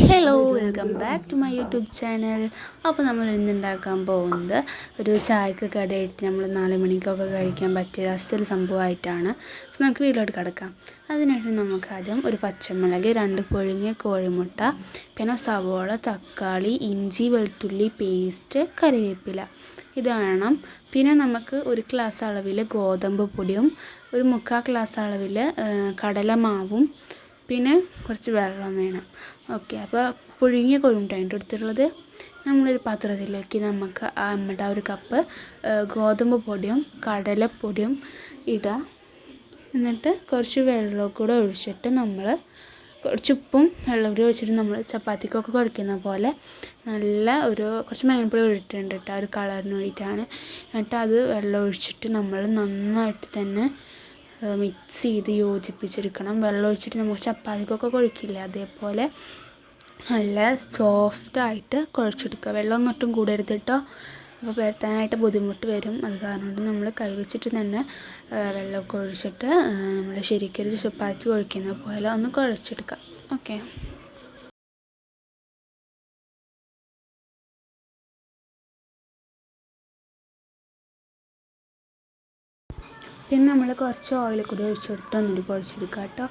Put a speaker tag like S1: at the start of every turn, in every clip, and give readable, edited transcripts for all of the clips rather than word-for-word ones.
S1: Hello, welcome back to my YouTube channel. അപ്പോൾ നമ്മൾ ഇന്നുണ്ടാക്കാൻ പോകുന്നത് ഒരു ചായക്ക് കടയിട്ട് നമ്മൾ 4 മണിക്കൊക്കെ കഴിക്കാൻ പറ്റിയ അസൽ സംഭവമായിട്ടാണ്. അപ്പോൾ നമുക്ക് വീട്ടിലോട്ട് കിടക്കാം. അതിനായിട്ട് നമുക്ക് ആദ്യം ഒരു പച്ചമുളക്, 2 പുഴുങ്ങിയ കോഴിമുട്ട, പിന്നെ സവോള, തക്കാളി, ഇഞ്ചി വെളുത്തുള്ളി പേസ്റ്റ്, കറിവേപ്പില ഇത് വേണം. പിന്നെ നമുക്ക് 1 ഗ്ലാസ് അളവിൽ ഗോതമ്പ് പൊടിയും 1/4 ഗ്ലാസ് അളവിൽ കടലമാവും പിന്നെ കുറച്ച് വെള്ളം വേണം. ഓക്കെ, അപ്പോൾ പുഴുങ്ങിയ കോഴിമുട്ടയാണ് എടുത്തിട്ടുള്ളത്. നമ്മളൊരു പാത്രത്തിലേക്ക് നമുക്ക് നമ്മുടെ 1 കപ്പ് ഗോതമ്പ് പൊടിയും കടലപ്പൊടിയും ഇടുക. എന്നിട്ട് കുറച്ച് വെള്ളം കൂടെ ഒഴിച്ചിട്ട് നമ്മൾ കുറച്ച് ഉപ്പും വെള്ളം കൂടി ഒഴിച്ചിട്ട് നമ്മൾ ചപ്പാത്തിക്കൊക്കെ കുഴക്കുന്ന പോലെ നല്ല കുറച്ച് മഞ്ഞൾപ്പൊടി ഇട്ടിട്ടുണ്ട് കേട്ടോ, ഒരു കളറിന് വേണ്ടിയിട്ടാണ്. എന്നിട്ട് അത് വെള്ളം ഒഴിച്ചിട്ട് നമ്മൾ നന്നായിട്ട് തന്നെ മിക്സ് ചെയ്ത് യോജിപ്പിച്ചെടുക്കണം. വെള്ളം ഒഴിച്ചിട്ട് നമ്മൾ ചപ്പാത്തിക്കൊക്കെ കുഴക്കില്ല, അതേപോലെ നല്ല സോഫ്റ്റായിട്ട് കുഴച്ചെടുക്കുക. വെള്ളം ഒട്ടും കൂടരുത് കേട്ടോ, അപ്പോൾ പരത്താനായിട്ട് ബുദ്ധിമുട്ട് വരും. അത് കാരണം കൊണ്ട് നമ്മൾ കൈ വെച്ചിട്ട് തന്നെ വെള്ളമൊക്കെ ഒഴിച്ചിട്ട് നമ്മൾ ശരിക്കൊരു ചപ്പാത്തി കുഴക്കുന്ന പോലെ ഒന്ന് കുഴച്ചെടുക്കാം. ഓക്കെ, പിന്നെ നമ്മൾ കുറച്ച് ഓയിൽ കൂടി ഒഴിച്ചെടുത്ത് ഒന്നുകൂടി കുഴച്ചെടുക്കാം കേട്ടോ.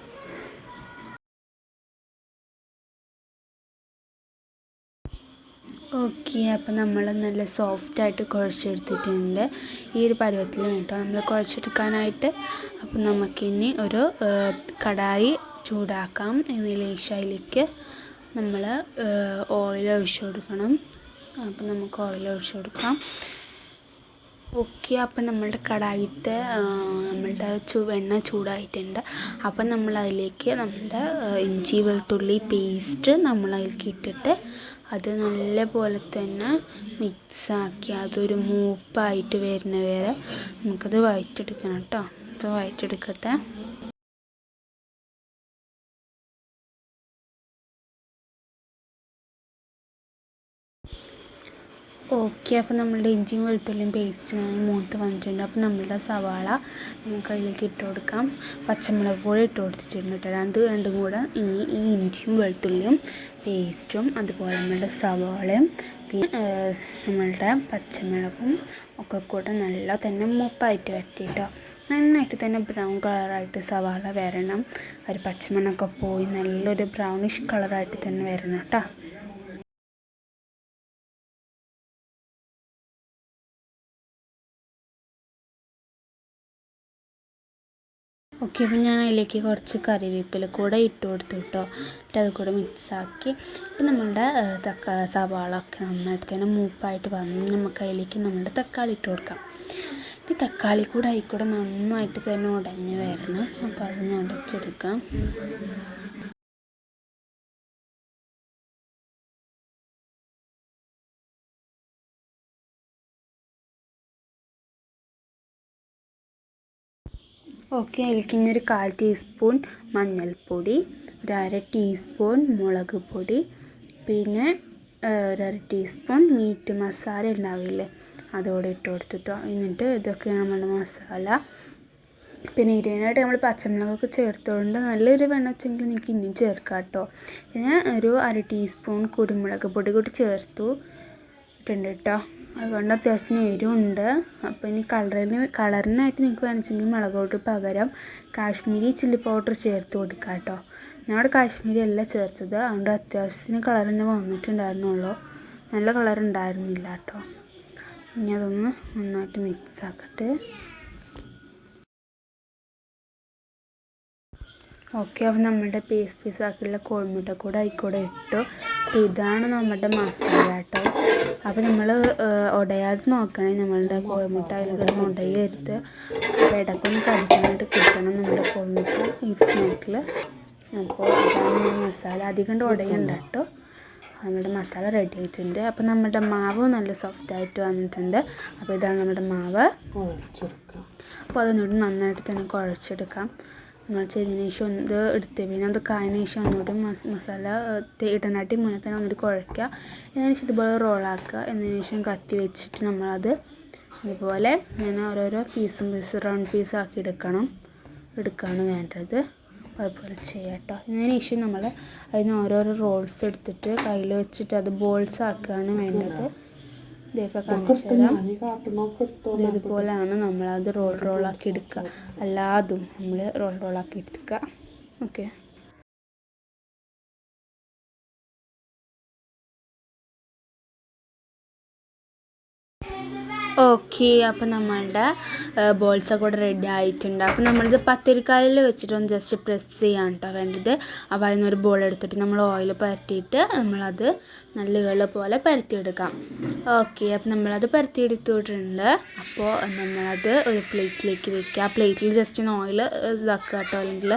S1: ഓക്കെ, അപ്പോൾ നമ്മൾ നല്ല സോഫ്റ്റായിട്ട് കുഴച്ചെടുത്തിട്ടുണ്ട്. ഈ ഒരു പരുവത്തിൽ കേട്ടോ നമ്മൾ കുഴച്ചെടുക്കാനായിട്ട്. അപ്പോൾ നമുക്കിനി ഒരു കടായി ചൂടാക്കാം. അതിലേക്ക് നമ്മൾ ഓയിൽ ഒഴിച്ചു കൊടുക്കണം. അപ്പോൾ നമുക്ക് ഓയിൽ ഒഴിച്ചു കൊടുക്കാം. ഓക്കെ, അപ്പം നമ്മളുടെ കടായിത്തെ എണ്ണ ചൂടായിട്ടുണ്ട്. അപ്പം നമ്മൾ അതിലേക്ക് നമ്മുടെ ഇഞ്ചി വെളുത്തുള്ളി പേസ്റ്റ് നമ്മൾ അതിലേക്ക് ഇട്ടിട്ട് അത് നല്ല പോലെ തന്നെ മിക്സാക്കി അതൊരു മൂപ്പായിട്ട് വരുന്ന വരെ നമുക്കത് വഴറ്റെടുക്കണം കേട്ടോ. അപ്പോൾ വഴറ്റെടുക്കട്ടെ. ഓക്കെ, അപ്പോൾ നമ്മളുടെ ഇഞ്ചിയും വെളുത്തുള്ളിയും പേസ്റ്റ് ഞാൻ മൂത്ത് വന്നിട്ടുണ്ട്. അപ്പോൾ നമ്മളുടെ സവാള നമുക്ക് അതിലേക്ക് ഇട്ട് കൊടുക്കാം. പച്ചമുളക് കൂടെ ഇട്ട് കൊടുത്തിട്ടുണ്ട് കേട്ടോ. രണ്ടും കൂടെ ഇനി ഈ ഇഞ്ചിയും വെളുത്തുള്ളിയും പേസ്റ്റും അതുപോലെ നമ്മളുടെ സവാളയും പിന്നെ നമ്മളുടെ പച്ചമുളകും ഒക്കെ കൂടെ നല്ല തന്നെ മൂപ്പായിട്ട് വരട്ടിട്ടോ. നന്നായിട്ട് തന്നെ ബ്രൗൺ കളറായിട്ട് സവാള വരണം. ഒരു പച്ചമണമൊക്കെ പോയി നല്ലൊരു ബ്രൗണിഷ് കളറായിട്ട് തന്നെ വരണം കേട്ടോ. ഓക്കെ, അപ്പോൾ ഞാൻ അതിലേക്ക് കുറച്ച് കറിവേപ്പില കൂടെ ഇട്ട് കൊടുത്തു കേട്ടോ. എന്നിട്ട് അത് കൂടെ മിക്സാക്കി. ഇപ്പം നമ്മളുടെ സവാള ഒക്കെ നന്നായിട്ട് തന്നെ മൂപ്പായിട്ട് വന്ന് നമുക്ക് അതിലേക്ക് നമ്മുടെ തക്കാളി ഇട്ട് കൊടുക്കാം. ഈ തക്കാളി കൂടെ അതിൽക്കൂടെ നന്നായിട്ട് തന്നെ ഉടഞ്ഞ് വരണം. അപ്പോൾ അതൊന്ന് ഉടച്ചെടുക്കാം. ഓക്കെ, അതിലേക്ക് ഇനി ഒരു 1/4 ടീസ്പൂൺ മഞ്ഞൾപ്പൊടി, 1/2 ടീസ്പൂൺ മുളക് പൊടി, പിന്നെ 1/2 ടീസ്പൂൺ മീറ്റ് മസാല ഉണ്ടാവില്ലേ അതോടെ ഇട്ട് കൊടുത്തിട്ടോ. എന്നിട്ട് ഇതൊക്കെയാണ് നമ്മുടെ മസാല. പിന്നെ ഇതിനായിട്ട് നമ്മൾ പച്ചമുളകൊക്കെ ചേർത്തുകൊണ്ട് നല്ലൊരു വെച്ചെങ്കിൽ എനിക്ക് ഇനിയും ചേർക്കാം കേട്ടോ. പിന്നെ ഒരു 1/2 ടീസ്പൂൺ കുരുമുളക് പൊടി കൂടി ചേർത്തിട്ടുണ്ട് കേട്ടോ. അതുകൊണ്ട് അത്യാവശ്യം എരിവുണ്ട്. അപ്പോൾ ഇനി കളറിനായിട്ട് നിങ്ങൾക്ക് വേണമെങ്കിൽ മുളക് പൊടി പകരം കാശ്മീരി ചില്ലി പൗഡർ ചേർത്ത് കൊടുക്കാം കേട്ടോ. ഞാനവിടെ കാശ്മീരി അല്ല ചേർത്തത്, അതുകൊണ്ട് അത്യാവശ്യത്തിന് കളർ തന്നെ വന്നിട്ടുണ്ടായിരുന്നുള്ളൂ, നല്ല കളർ ഉണ്ടായിരുന്നില്ല കേട്ടോ. ഇനി അതൊന്ന് നന്നായിട്ട് മിക്സ് ആക്കട്ടെ. ഓക്കെ, അപ്പോൾ നമ്മുടെ പീസാക്കിയുള്ള കോഴിമുട്ട കൂടെ അതിൽക്കൂടെ ഇട്ടു. അപ്പോൾ ഇതാണ് നമ്മുടെ മസാല കേട്ടോ. അപ്പോൾ നമ്മൾ ഉടയാതെ നോക്കണേ, നമ്മളുടെ കോഴിമുട്ട അതിൽ കിടന്ന് ഉടയരുത്. അപ്പോൾ ഇടയ്ക്കൊന്ന് കടിക്കാനായിട്ട് കിട്ടണം നമ്മുടെ കോഴിമുട്ട ഈ സ്നാക്കിൽ. അപ്പോൾ ഇതാണ് മസാല, അധികം ഉടയുണ്ട് കേട്ടോ. നമ്മുടെ മസാല റെഡി ആയിട്ടുണ്ട്. അപ്പോൾ നമ്മുടെ മാവ് നല്ല സോഫ്റ്റായിട്ട് വന്നിട്ടുണ്ട്. അപ്പോൾ ഇതാണ് നമ്മുടെ മാവ്. അപ്പോൾ അതൊന്നുകൂടി നന്നായിട്ട് തന്നെ കുഴച്ചെടുക്കാം. നമ്മൾ ചെയ്തതിന് ശേഷം ഇത് എടുത്ത് പിന്നെ അത് കായതിന് ശേഷം ഒന്നുകൂടി മസാല ഇടാനായിട്ട് മുന്നേ തന്നെ ഒന്നുകൂടി കുഴയ്ക്കുക. അതിന് ശേഷം ഇതുപോലെ റോളാക്കുക. എന്നതിന് ശേഷം കത്തി വെച്ചിട്ട് നമ്മളത് ഇതുപോലെ ഇങ്ങനെ ഓരോരോ റൗണ്ട് പീസാക്കി എടുക്കുകയാണ് വേണ്ടത്. അതുപോലെ ചെയ്യാം കേട്ടോ. ഇതിന് ശേഷം നമ്മൾ അതിന് ഓരോരോ റോൾസ് എടുത്തിട്ട് കയ്യിൽ വെച്ചിട്ട് അത് ബോൾസ് ആക്കുകയാണ് വേണ്ടത്. ഇതേപോലെ കാണിച്ചു തരാം. ഇതുപോലെയാണ് നമ്മളത് റോളാക്കി എടുക്കുക. എല്ലാതും നമ്മൾ റോളാക്കി എടുക്കുക. ഓക്കെ. ഓക്കെ, അപ്പോൾ നമ്മളുടെ ബോൾസൊക്കെ കൂടെ റെഡി ആയിട്ടുണ്ട്. അപ്പോൾ നമ്മളിത് പത്തിരിക്കാലിൽ വെച്ചിട്ടൊന്ന് ജസ്റ്റ് പ്രസ് ചെയ്യാൻ കേട്ടോ വേണ്ടത്. അപ്പോൾ അതിനൊരു ബോൾ എടുത്തിട്ട് നമ്മൾ ഓയിൽ പരട്ടിയിട്ട് നമ്മളത് നല്ലുകൾ പോലെ പരത്തിയെടുക്കാം. ഓക്കെ, അപ്പോൾ നമ്മളത് പരത്തിയെടുത്തിട്ടുണ്ട്. അപ്പോൾ നമ്മളത് ഒരു പ്ലേറ്റിലേക്ക് വെക്കുക. ആ പ്ലേറ്റിൽ ജസ്റ്റ് ഒന്ന് ഓയിൽ ഇതാക്കുക കേട്ടോ, അല്ലെങ്കിൽ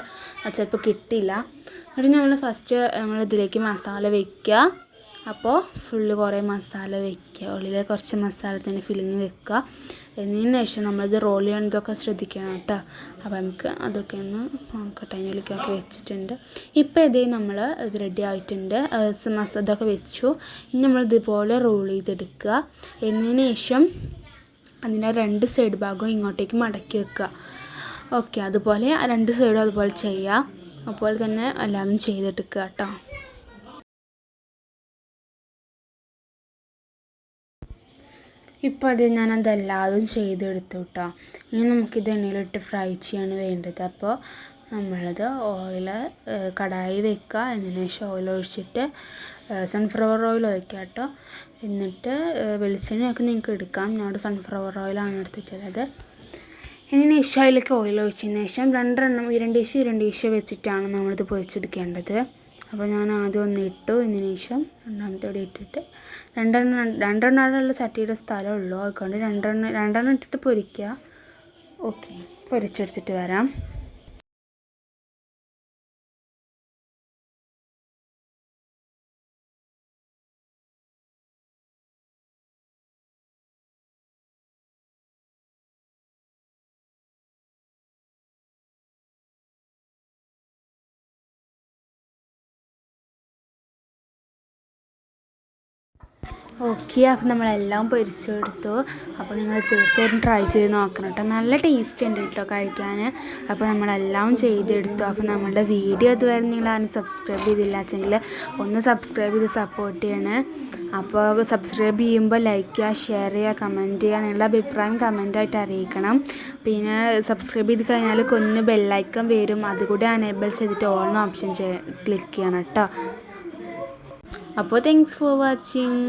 S1: ചിലപ്പോൾ കിട്ടില്ല. എന്നിട്ട് നമ്മൾ ഫസ്റ്റ് ഇതിലേക്ക് മസാല വയ്ക്കുക. അപ്പോൾ ഫുള്ള് കുറേ മസാല വയ്ക്കുക, ഉള്ളിൽ കുറച്ച് മസാല തന്നെ ഫില്ലിങ് വെക്കുക. എന്നതിന് ശേഷം നമ്മളിത് റോൾ ചെയ്യണതൊക്കെ ശ്രദ്ധിക്കണം കേട്ടോ. അപ്പോൾ നമുക്ക് അതൊക്കെ ഒന്ന് നോക്കട്ടെ. അതിനുള്ളിലേക്കൊക്കെ വെച്ചിട്ടുണ്ട്. ഇപ്പോൾ ഇതേ നമ്മൾ ഇത് റെഡി ആയിട്ടുണ്ട്. ഇതൊക്കെ വെച്ചു. ഇനി നമ്മൾ ഇതുപോലെ റോൾ ചെയ്തെടുക്കുക. എന്നതിന് ശേഷം അതിൻ്റെ 2 സൈഡ് ഭാഗവും ഇങ്ങോട്ടേക്ക് മടക്കി വെക്കുക. ഓക്കെ, അതുപോലെ 2 സൈഡും അതുപോലെ ചെയ്യുക. അതുപോലെ തന്നെ എല്ലാവരും ചെയ്തെടുക്കുക കേട്ടോ. ഇപ്പോൾ അത് ഞാനതെല്ലാതും ചെയ്തെടുത്തു കേട്ടോ. ഇനി നമുക്കിത് എണ്ണയിലിട്ട് ഫ്രൈ ചെയ്യാണ് വേണ്ടത്. അപ്പോൾ നമ്മളത് ഓയിൽ കടായി വെക്കുക. അതിന് ശേഷം ഓയിൽ ഒഴിച്ചിട്ട് സൺഫ്ലവർ ഓയിൽ ഒഴിക്കുക കേട്ടോ. എന്നിട്ട് വെളിച്ചെണ്ണയൊക്കെ നിങ്ങൾക്ക് എടുക്കാം. ഞാൻ സൺഫ്ലവർ ഓയിലാണ് എടുത്തിട്ടുള്ളത്. ഇതിന് ശേഷം അതിലേക്ക് ഓയിൽ ഒഴിച്ചതിന് ശേഷം 2 ഡിഷ് വെച്ചിട്ടാണ് നമ്മളിത് പൊരിച്ചെടുക്കേണ്ടത്. അപ്പോൾ ഞാൻ ആദ്യം ഒന്ന് ഇട്ടു. ഇതിന് ശേഷം രണ്ടാമത്തെ കൂടി ഇട്ടിട്ട് രണ്ടെണ്ണമുള്ള ചട്ടിയുടെ സ്ഥലമുള്ളൂ. അതുകൊണ്ട് രണ്ടെണ്ണം ഇട്ടിട്ട് പൊരിക്കുക. ഓക്കെ, പൊരിച്ചെടുത്തിട്ട് വരാം. ഓക്കെ, അപ്പോൾ നമ്മളെല്ലാം പൊരിച്ചെടുത്തു. അപ്പോൾ നിങ്ങൾ തീർച്ചയായിട്ടും ട്രൈ ചെയ്ത് നോക്കണം കേട്ടോ. നല്ല ടേസ്റ്റ് ഉണ്ട് കേട്ടോ കഴിക്കാൻ. അപ്പോൾ നമ്മളെല്ലാം ചെയ്തെടുത്തു. അപ്പോൾ നമ്മളുടെ വീഡിയോ ഇതുവരെ നിങ്ങൾ ആരും സബ്സ്ക്രൈബ് ചെയ്തില്ല വെച്ചെങ്കിൽ ഒന്ന് സബ്സ്ക്രൈബ് ചെയ്ത് സപ്പോർട്ട് ചെയ്യണേ. അപ്പോൾ സബ്സ്ക്രൈബ് ചെയ്യുമ്പോൾ ലൈക്ക് ചെയ്യുക, ഷെയർ ചെയ്യുക, കമൻറ്റ് ചെയ്യുക. നിങ്ങളുടെ അഭിപ്രായം കമൻറ്റായിട്ട് അറിയിക്കണം. പിന്നെ സബ്സ്ക്രൈബ് ചെയ്ത് കഴിഞ്ഞാൽ കുഞ്ഞ് ബെല്ലൈക്കൺ വരും. അതുകൂടി എനേബിൾ ചെയ്തിട്ട് ഓൾ എന്ന ഓപ്ഷൻ ക്ലിക്ക് ചെയ്യണം കേട്ടോ. അപ്പോൾ താങ്ക്സ് ഫോർ വാച്ചിങ്.